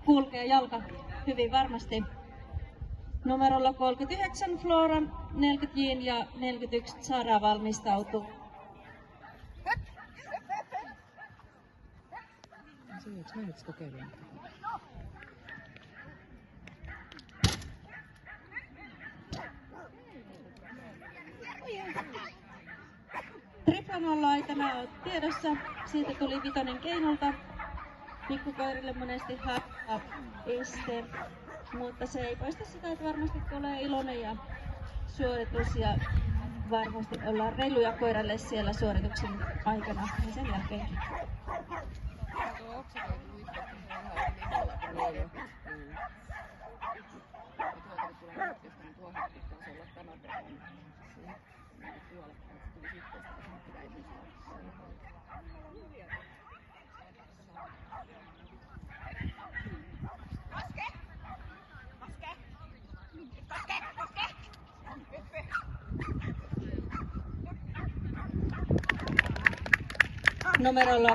kulkee jalka hyvin varmasti. Numerolla 39 Flora, 40 Jean ja 41 Zara valmistautuu. Triplanolla ei tämä ole tiedossa. Siitä tuli vitonen keinolta. Pikkukoirille monesti hatta este, mutta se ei poista sitä, että varmasti tulee iloinen ja suoritus ja varmasti ollaan reiluja koiralle siellä suorituksen aikana ja sen jälkeenkin. Numerolla